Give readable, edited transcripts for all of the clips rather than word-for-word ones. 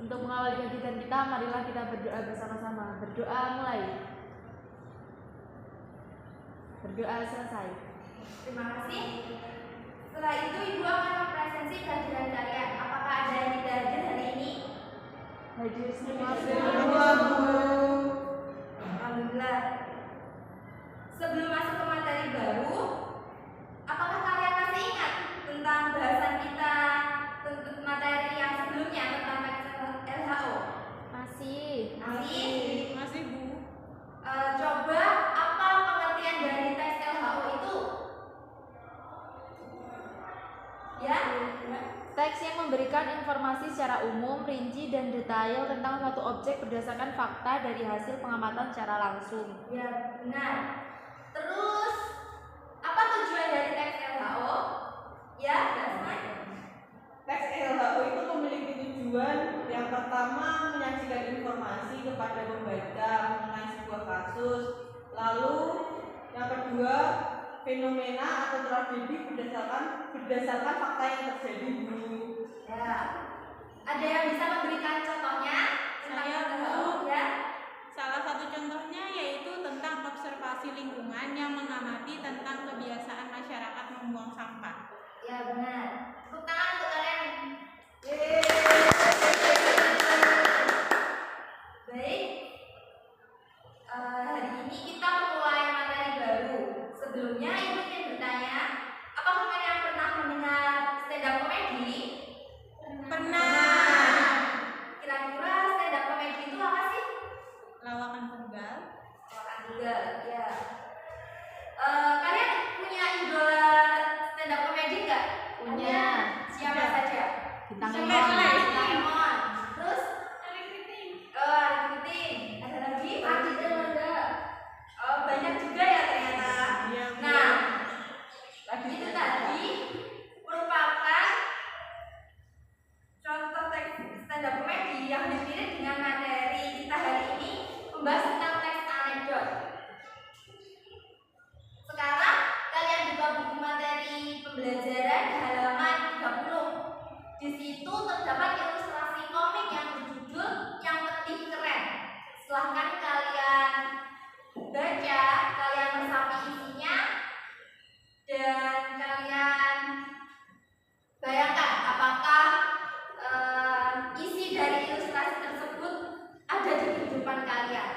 Untuk mengawali kegiatan kita, marilah kita berdoa bersama-sama. Berdoa mulai. Berdoa selesai. Terima kasih. Setelah itu Ibu akan mempresentasi kehadiran kalian. Apakah ada yang tidak hadir hari ini? Hadir semua. Alhamdulillah. Sebelum masuk ke materi baru, apakah kalian masih ingat tentang bahasan kita tentang materi yang sebelumnya tentang LHO? Masih, Bu. Coba apa pengertian dari tes LHO itu? Ya? Teks yang memberikan informasi secara umum, rinci, dan detail tentang suatu objek berdasarkan fakta dari hasil pengamatan secara langsung. Ya, benar. Terus, apa tujuan dari teks LHO? Ya, Dasma? Teks LHO itu memiliki tujuan yang pertama menyajikan informasi kepada pembaca mengenai sebuah kasus, lalu yang kedua fenomena atau tragedi berdasarkan fakta yang terjadi dulu. Ya. Ada yang bisa memberikan contohnya tentang Saya, LHO? Ya. Salah satu contohnya yaitu tentang observasi lingkungan yang mengamati tentang kebiasaan masyarakat membuang sampah. Ya, benar. Tepuk tangan untuk kalian. Baik. Hari ini kita memulai materi baru. Sebelumnya Ibu ingin bertanya, apakah kalian pernah mendengar stand up comedy? Pernah. Kira-kira stand up comedy itu apa sih? Lawakan tunggal. Lawakan tunggal, ya. Kalian punya idola stand up comedy nggak? Punya. Ada. Siapa saja? Bintang Semua. Emon. Bintang Emon. Terus? Ari Kriting. Ada lagi? Adit Elanda. Oh, banyak juga ya ternyata. Iya, Bu. Nah, itu tadi merupakan contoh teks stand up comedy yang dipilih dengan materi kita hari ini membahas tentang teks anekdot. Sekarang kalian buka buku materi pembelajaran halaman 30. Di situ terdapat ilustrasi komik yang berjudul Yang Penting Keren. Silahkan kalian baca, kalian resapi isinya, dan kalian bayangkan apakah isi dari ilustrasi tersebut ada di kehidupan kalian.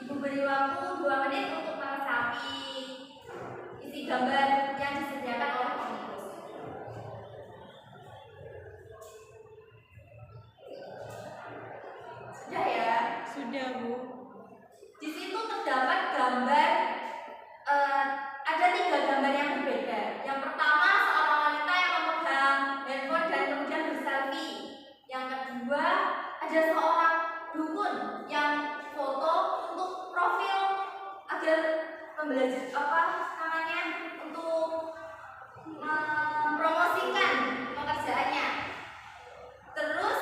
Ibu beri waktu 2 menit untuk meresapi isi gambar yang disediakan oleh komikus. Sudah ya? Sudah, Bu. Di situ terdapat gambar, ada 3 gambar yang berbeda. Yang pertama seorang wanita yang memegang handphone dan kemudian berselfie. Yang kedua ada seorang dukun yang foto untuk profil agar pembelajar untuk mempromosikan pekerjaannya. Terus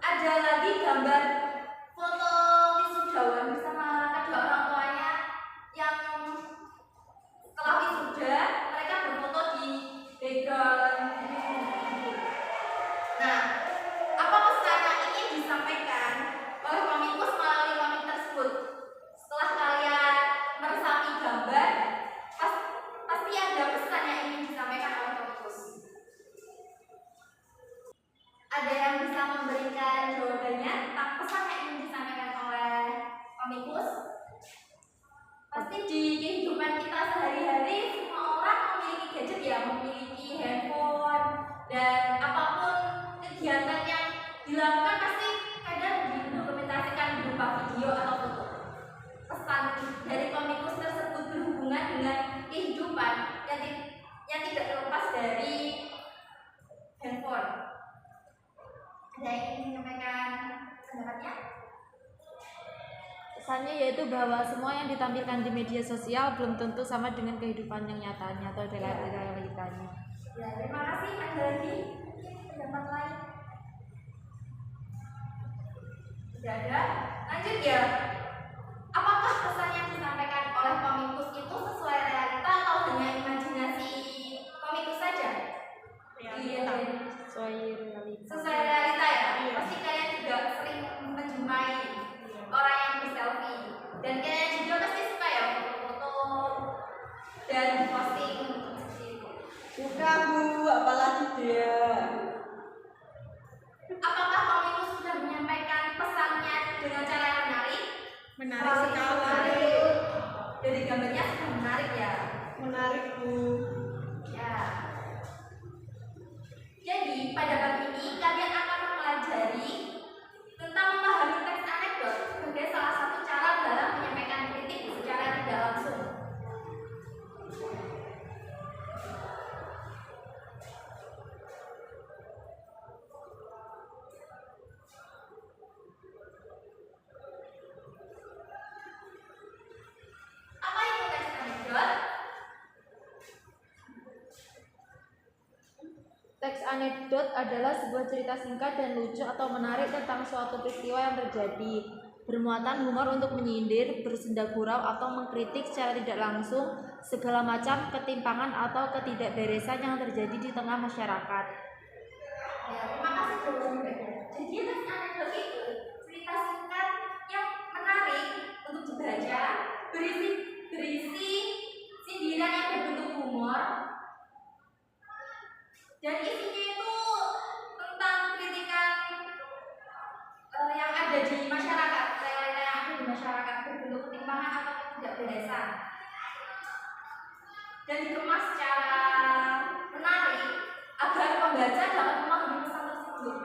ada lagi gambar foto wisudawan bersama kedua orang tuanya yang setelah wisuda mereka berfoto di background. Nah, apa pesan yang ingin disampaikan oleh komikus melalui komik tersebut? Setelah kalian meresapi gambar, pasti ada pesan yang ingin disampaikan oleh komikus. Ada yang bisa memberikan jawabannya tentang pesan yang ingin disampaikan oleh komikus? Pasti di kehidupan kita sehari-hari semua orang memiliki gadget ya, memiliki handphone, dan apapun kegiatan yang dilakukan pasti kadang didokumentasikan berupa video atau foto. Pesan dari komikus tersebut berhubungan dengan kehidupan yang tidak terlepas dari handphone. Ada yang ingin menyampaikan pendapatnya? Pesannya yaitu bahwa semua yang ditampilkan di media sosial belum tentu sama dengan kehidupan yang nyatanya atau realitanya. Ya, terima kasih. Ada lagi pendapat lain? Tidak ada. Lanjut ya. Apakah pesan yang disampaikan oleh komikus itu sesuai realita atau hanya imajinasi komikus saja? Realita. Sesuai realita. Sesuai realita Menarik sekali. Menarik. Dari gambarnya sudah menarik ya. Menarik, Bu. Ya. Jadi pada bab ini kalian akan mempelajari tentang memahami teks anekdot sebagai salah satu cara dalam menyampaikan kritik secara tidak langsung. Apa itu teks anekdot? Teks anekdot adalah sebuah cerita singkat dan lucu atau menarik tentang suatu peristiwa yang terjadi, bermuatan humor untuk menyindir, bersenda gurau atau mengkritik secara tidak langsung segala macam ketimpangan atau ketidakberesan yang terjadi di tengah masyarakat. Ya, terima kasih jawabannya. Jadi teks anekdot itu cerita singkat yang menarik untuk dibaca, berisi sindiran yang berbentuk humor, dan isinya itu tentang kritikan yang ada di masyarakat, realita yang ada di masyarakat berbentuk ketimpangan atau ketidakberesan, dan dikemas secara menarik agar pembaca dapat memahami pesan tersebut.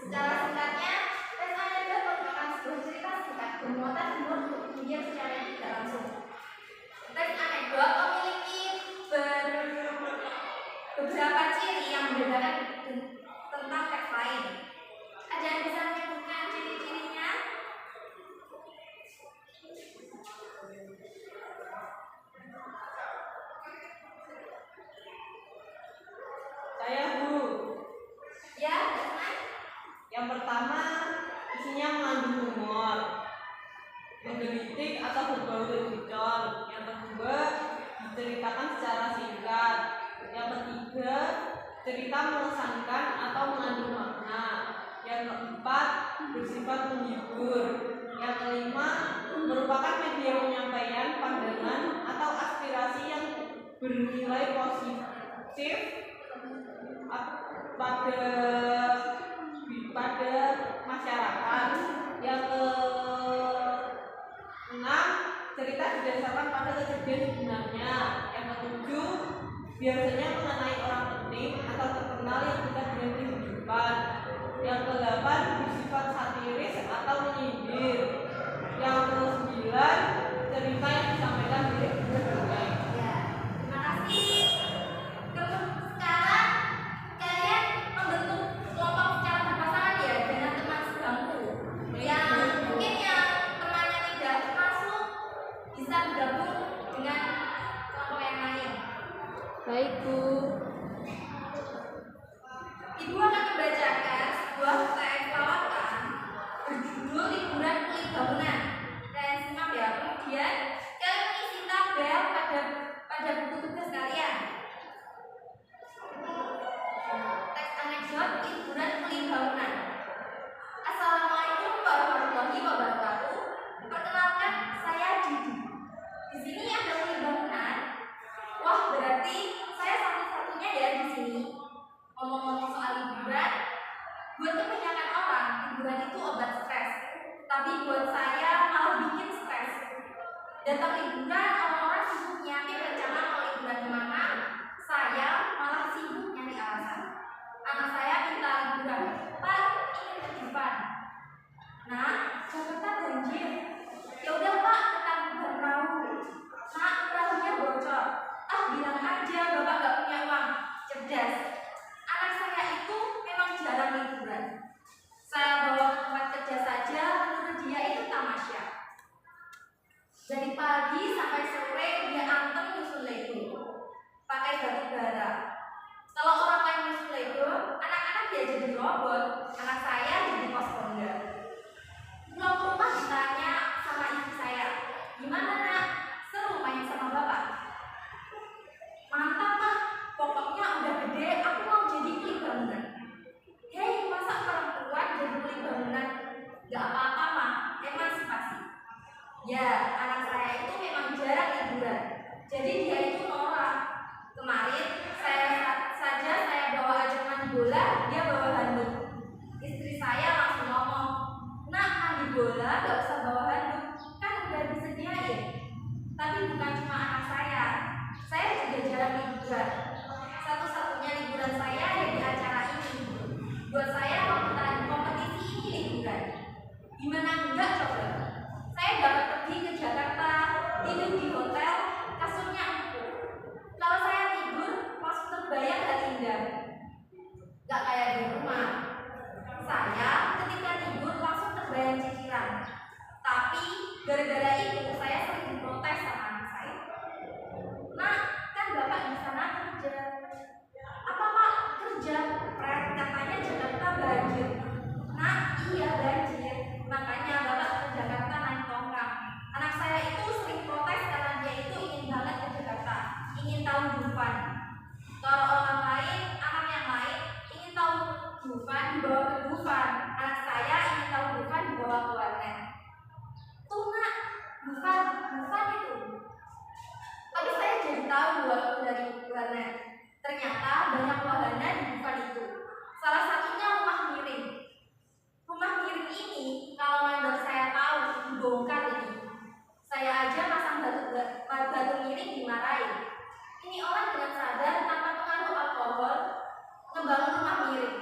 Secara singkatnya, teks anekdot merupakan sebuah cerita singkat bermuatan humor untuk menyindir secara tidak langsung. Teks anekdot memiliki beberapa ciri yang membedakan tentang teks lain. Ada yang bisa menyebutkan ciri-cirinya? Saya, Bu. Ya, Desmai? Yang pertama, isinya mengandung humor, menggelitik atau berbau lelucon. Yang kedua, diceritakan secara singkat. Yang ketiga, cerita mengesankan atau mengandung makna. Yang keempat, bersifat menghibur. Yang kelima, merupakan media penyampaian pandangan atau aspirasi yang bernilai positif pada masyarakat. Yang keenam, cerita didasarkan pada kejadian sebenarnya. Yang ketujuh, biasanya mengenai orang penting atau terkenal yang dekat dengan kehidupan. Yang kedelapan, bersifat satiris atau menyindir. Yang kesembilan, cerita yang disampaikan dari berbagai. Ya, terima kasih. Sekarang kalian membentuk kelompok secara berpasangan ya dengan teman sebangku. Yang mungkin yang temannya tidak masuk bisa bergabung dengan kelompok yang lain. Baik, Bu. Ibu akan membacakan sebuah teks lawatan berjudul Liburan Kulit Bangunan. Kalian simak ya. Kemudian kalian mengisi tabel pada buku tugas kalian. Teks anekdot Liburan Kulit Bangunan. Assalamualaikum warahmatullahi wabarakatuh. Perkenalkan, saya Didi. Di sini ada kulit bangunan. Wah, berarti saya satu Jadi dia itu norak. Kemarin saya bawa ajak mandi bola, dia bawa handuk. Istri saya langsung ngomong, "Nak, mandi bola gak usah bawa handuk, kan udah disediain." Tapi bukan cuma anak saya juga jarang liburan. Satu-satunya liburan saya ada di acara ini. Buat saya kompetisi ini liburan. Gimana enggak coba? Saya dapat pergi ke Jakarta, tidur di hotel, kasurnya empuk. Kalau saya tidur, langsung terbayang hal indah. Gak kayak di rumah. Saya ketika tidur langsung terbayang cicilan. Tapi gara-gara itu saya sering diprotes sama anak saya. "Nak, kan bapak di sana kerja." "Apa pak kerja?" "Katanya Jakarta banjir." "Nak, iya banjir. Makanya bapak ke Jakarta naik tongkang." Anak saya itu sering protes karena dia itu ingin banget ke Jakarta, ingin tahu Dufan. Kalau orang lain, anak yang lain ingin tahu Dufan dibawa ke Dufan. Anak saya ingin tahu Dufan dibawa ke warnet. "Tuh nak, Dufan itu." Tapi saya jadi tahu walaupun dari warnet. Ternyata banyak wahana di Dufan itu. Salah satunya rumah miring. Rumah miring ini kalau mandor saya tahu dibongkar ini. Saya aja pasang batu miring dimarahin. Ini orang dengan sadar tanpa pengaruh alkohol ngebangun rumah miring.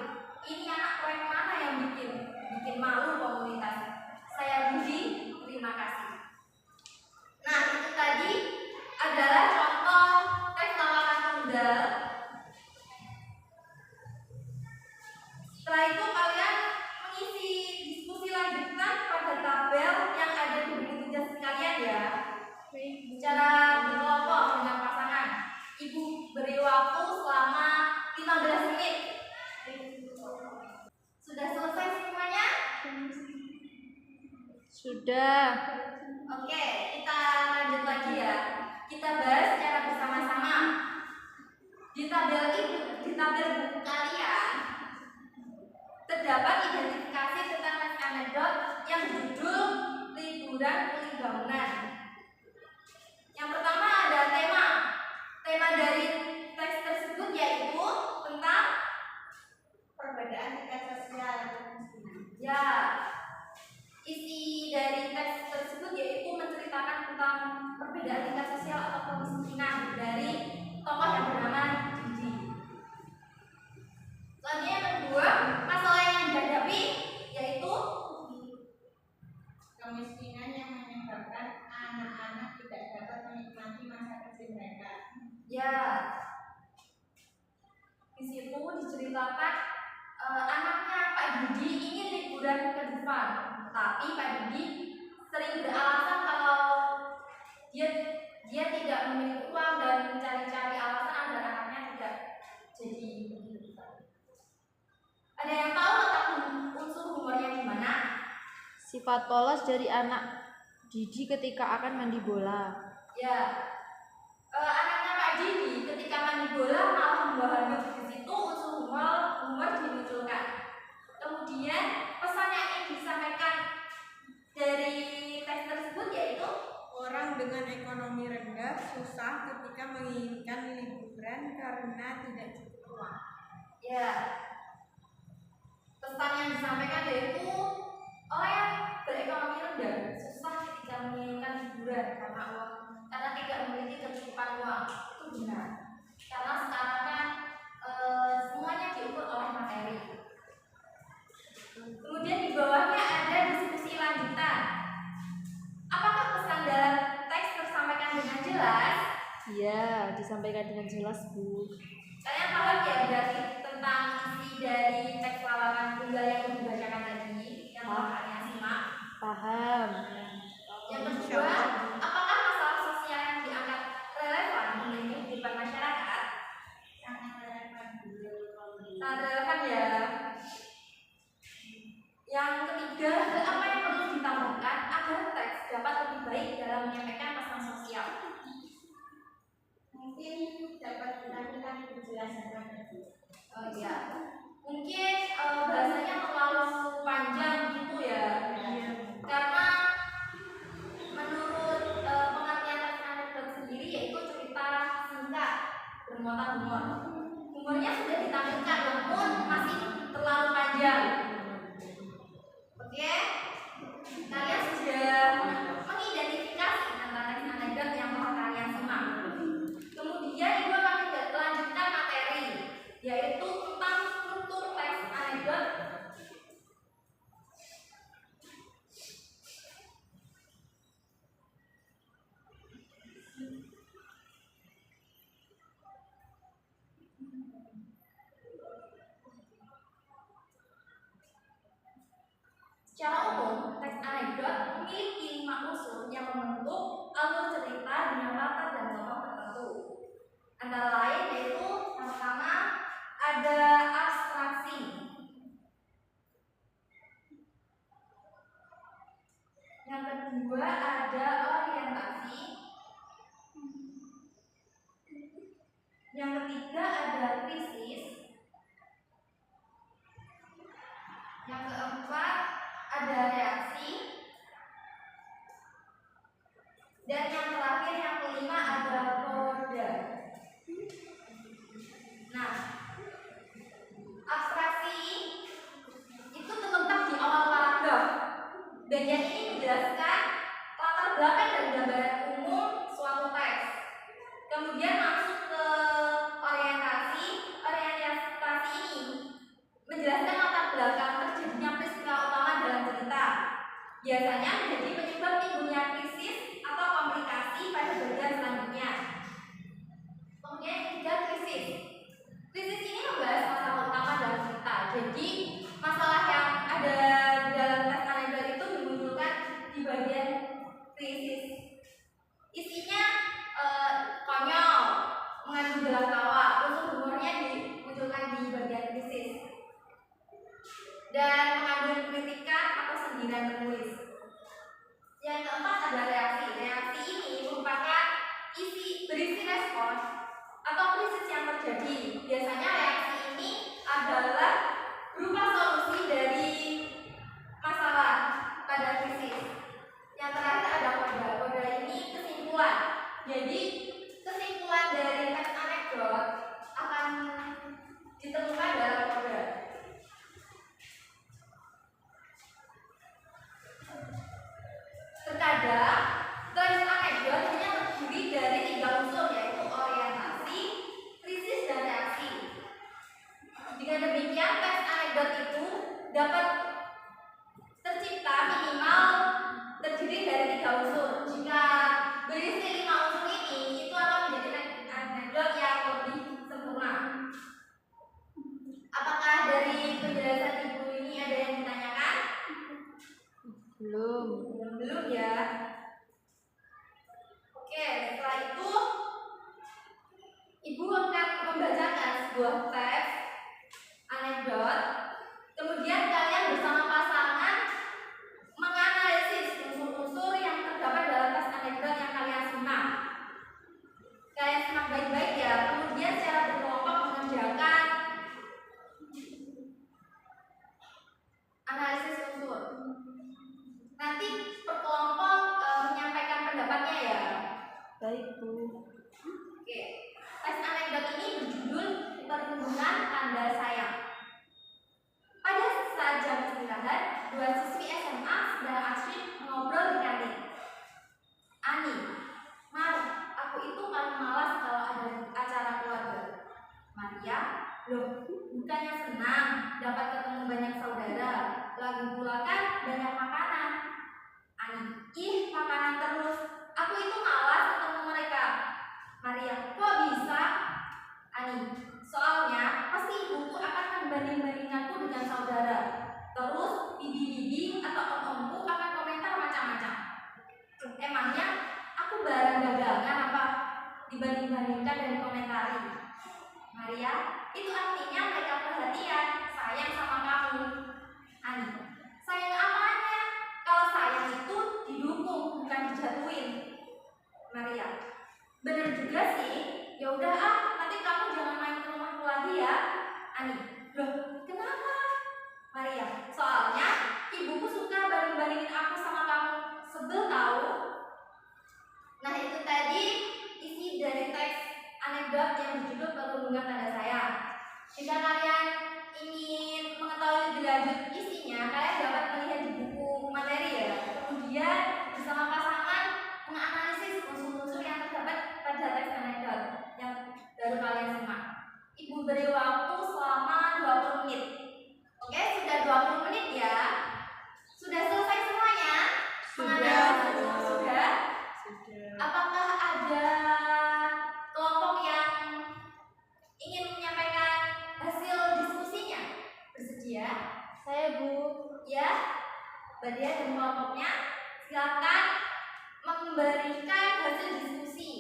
Ini anak proyek mana yang bikin malu komunitas. Saya Budi, terima kasih. Nah, itu tadi adalah contoh teks lawakan tunggal. Setelah itu kalian mengisi diskusi lanjutan pada tabel yang ada di buku tugas kalian ya. Cara berkelompok dengan pasangan. Ibu beri waktu selama 15 menit. Sudah selesai semuanya? Sudah. Oke, kita lanjut lagi ya. Kita bahas secara bersama-sama. Di tabel buku kalian terdapat identifikasi tentang teks anekdot yang judul liburan kulit bangunan. Yang pertama ada tema. Tema dari teks tersebut yaitu tentang Perbedaan tingkat sosial. ya. Isi dari teks tersebut yaitu menceritakan tentang perbedaan tingkat sosial atau kemiskinan dari tokoh yang bernama Gigi. Selanjutnya yang kedua, masalah yang dihadapi yaitu Kemiskinan yang menyebabkan anak-anak tidak dapat menikmati masa kecil mereka. ya. Di situ diceritakan anaknya Pak Didi ingin liburan ke Dufan, tapi Pak Didi sering beralasan kalau dia tidak memiliki uang dan mencari-cari alasan agar anaknya tidak jadi begitu. Ada yang tahu tentang unsur humornya di mana? Sifat polos dari anak Didi ketika akan mandi bola. Ya, anaknya Pak Didi ketika mandi bola malah membawa handuk. Di situ unsur humor dimunculkan. Kemudian pesan yang ingin disampaikan dari teks tersebut yaitu Orang dengan ekonomi rendah susah ketika menginginkan liburan karena tidak cukup uang. ya, pesan yang disampaikan yaitu orang yang berekonomi rendah susah ketika menginginkan liburan karena tidak memiliki kecukupan uang. Itu benar. Karena sekarang kan semuanya diukur oleh materi. Kemudian di bawahnya ada diskusi lanjutan. Apakah pesan dalam teks tersampaikan dengan jelas? Iya, disampaikan dengan jelas, Bu. Kalian paham ya berarti tentang isi dari teks lawakan tunggal yang dibacakan tadi yang telah kalian simak? Paham. Yang kedua, apakah masalah sosial yang diangkat relevan dengan kehidupan masyarakat? Sangat relevan. Sangat relevan ya. Yang ketiga, apa yang perlu ditambahkan agar teks dapat lebih baik dalam menyampaikan pesan sosial? Mungkin dapat dilakukan penjelasan lagi. Oh iya, mungkin bahasanya terlalu panjang gitu ya. Karena menurut bermuatan humor. Humornya sudah ditampilkan namun masih terlalu panjang. Oke, kalian sudah mengidentifikasi antara teks anekdot yang telah kalian simak. Kemudian ibu akan lanjutkan materi, yaitu tentang struktur teks anekdot. Secara umum, teks anekdot memiliki 5 unsur yang membentuk alur cerita dengan latar dan tokoh tertentu. Antara lain yaitu yang pertama ada abstraksi, yang kedua ada orientasi, yang ketiga ada krisis, yang keempat ada reaksi, dan yang terakhir yang kelima ada koda. Nah, abstraksi itu terletak di awal paragraf. Bagian ini menjelaskan latar belakang dan gambaran umum suatu teks. Kemudian masuk ke orientasi. Orientasi ini menjelaskan latar belakang terjadinya peristiwa utama dalam cerita. Biasanya menjadi penyebab timbulnya krisis atau komplikasi pada bagian selanjutnya. Kemudian yang ketiga, krisis. Krisis ini membahas masalah utama dalam cerita. Jadi masalah yang ada di dalam teks anekdot itu dimunculkan di bagian krisis. Isinya konyol, mengandung gelar tawa, unsur humornya dimunculkan di bagian krisis, dan mengandung kritikan atau sindiran penulis. Yang keempat ada reaksi. Reaksi ini merupakan berisi respon atau krisis yang terjadi. Biasanya reaksi ini adalah berupa solusi dari masalah pada krisis. Yang terakhir ada koda. Koda ini kesimpulan. Jadi kesimpulan dari teks anekdot akan ditemukan dalam koda. Terkadang teks anekdot hanya terdiri dari 3 unsur, yaitu orientasi, krisis, dan reaksi. Dengan demikian teks anekdot itu dapat tercipta minimal terdiri dari 3 unsur. Jika berisi 5 unsur ini, itu akan menjadi teks anekdot yang lebih sempurna. Apakah dari penjelasan ibu ini ada yang ditanyakan? Belum ya. Oke, setelah itu ibu akan membacakan sebuah teks anekdot. Kemudian kalian bersama pasangan menganalisis unsur-unsur yang terdapat dalam teks anekdot yang kalian simak. Kalian simak baik-baik ya. Kemudian secara berkelompok mengerjakan analisis unsur. Nanti berkelompok menyampaikan pendapatnya ya. Baik, Bu. Oke. Teks anekdot ini berjudul Perhubungan Tanda Sayang. Pada saat jam istirahat, 2 siswi SMA sedang asyik mengobrol di kantin. Ani, Mar, aku itu paling malas kalau ada acara keluarga. Maria, loh, bukannya senang dapat ketemu banyak saudara, lagi pula kan banyak makanan. Ani, ih makanan terus, aku itu malas ketemu mereka. Maria, kok bisa? Ani, soalnya pasti ibuku akan membanding-bandingkanku dengan saudara. Terus bibi-bibi atau om-omku akan komentar macam-macam. Emangnya aku barang dagangan apa dibanding-bandingkan dan dikomentari? Maria, itu artinya mereka perhatian, sayang sama kamu. Ani, sayang apanya? Kalau sayang itu didukung, bukan dijatuhin. Maria, bener juga sih. Ya udah ah, nanti kamu jangan main ke rumahku lagi ya. Ani, loh, kenapa? Maria, soalnya ibuku suka banding-bandingin aku sama kamu. Sebel tahu. Nah, itu tadi isi dari teks anekdot yang berjudul perhubungan tanda sayang. Jika kalian ingin mengetahui lebih lanjut isinya, kalian dapat melihat di buku materi ya. Kemudian bersama pasangan menganalisis unsur-unsur yang terdapat pada teks anekdot yang baru kalian simak. Ibu beri waktu selama 20 menit. Oke, sudah 20 menit ya. Sudah selesai semuanya? Menganalisis semua sudah? Apakah ada kelompok yang ingin menyampaikan hasil diskusinya? Bersedia? Saya, Bu. Ya, Badia dan kelompoknya silakan memberikan hasil diskusi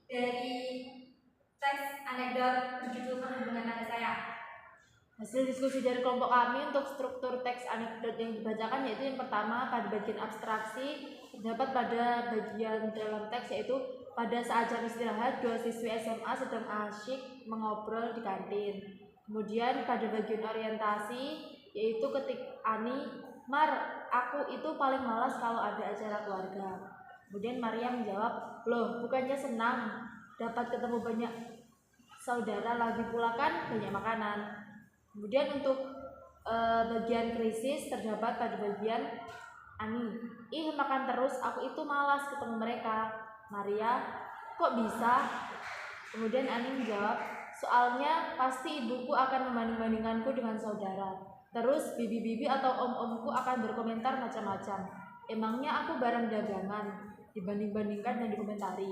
dari teks anekdot berjudul perhubungan tanda sayang. Hasil diskusi dari kelompok kami untuk struktur teks anekdot yang dibacakan yaitu yang pertama pada bagian abstraksi terdapat pada bagian dalam teks yaitu pada saat jam istirahat dua siswi SMA sedang asyik mengobrol di kantin. Kemudian pada bagian orientasi yaitu ketik Ani, Mar, aku itu paling malas kalau ada acara keluarga. Kemudian Maria menjawab, loh bukannya senang dapat ketemu banyak saudara, lagi pula kan banyak makanan. Kemudian untuk bagian krisis terdapat pada bagian Ani, ih makan terus, aku itu malas ketemu mereka. Maria, kok bisa? Kemudian Ani menjawab, soalnya pasti ibuku akan membanding-bandingkanku dengan saudara. Terus bibi-bibi atau om-omku akan berkomentar macam-macam. Emangnya aku barang dagangan, dibanding-bandingkan dan dikomentari.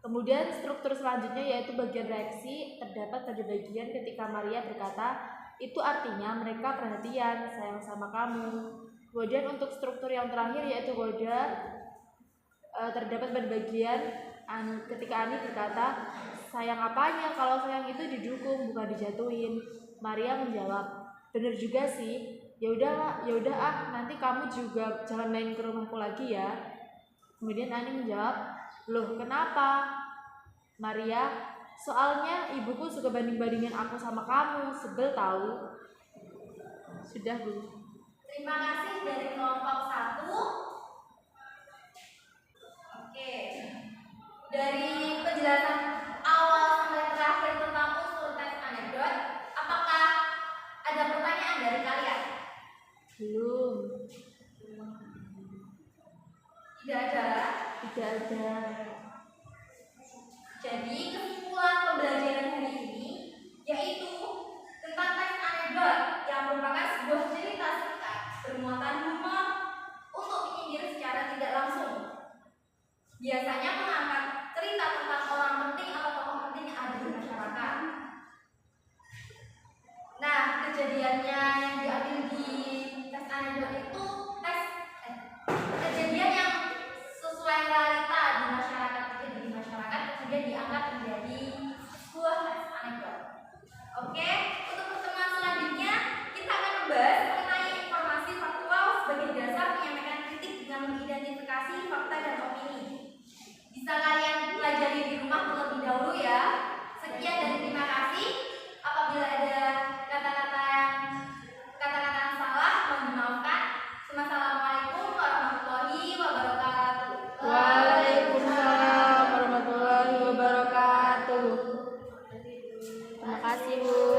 Kemudian struktur selanjutnya yaitu bagian reaksi terdapat pada bagian ketika Maria berkata, itu artinya mereka perhatian, sayang sama kamu. Kemudian untuk struktur yang terakhir yaitu Goda terdapat pada bagian ketika Ani berkata, sayang apanya kalau sayang itu didukung bukan dijatuhin. Maria menjawab, bener juga sih. Ya udah ah, nanti kamu juga jangan main ke rumahku lagi ya. Kemudian Ani menjawab, loh kenapa? Maria, soalnya ibuku suka banding-bandingin aku sama kamu, sebel tahu. Sudah, Bu. Terima kasih dari kelompok 1. Oke. Dari penjelasan awal sampai terakhir tentang unsur teks anekdot, apakah ada pertanyaan dari kalian? Belum. Tidak ada. Tidak ada. Jadi kesimpulan pembelajaran hari ini yaitu tentang teks anekdot yang merupakan sebuah cerita singkat bermuatan humor untuk menyindir secara tidak langsung. Biasanya mengangkat cerita tentang orang penting atau tokoh penting yang ada di masyarakat. Nah, kejadiannya yang diambil di teks anekdot itu kejadian yang sesuai realita di masyarakat, terjadi di masyarakat, kemudian diangkat menjadi sebuah teks anekdot. Oke, untuk pertemuan selanjutnya kita akan membahas mengenai informasi faktual sebagai dasar menyampaikan kritik dengan mengidentifikasi fakta dan opini. Bisa kalian pelajari di rumah terlebih dahulu ya. Sekian dan terima kasih. Apabila ada kata-kata yang salah, mohon dimaafkan. Assalamualaikum warahmatullahi wabarakatuh. Waalaikumsalam warahmatullahi wabarakatuh. Terima kasih, Bu.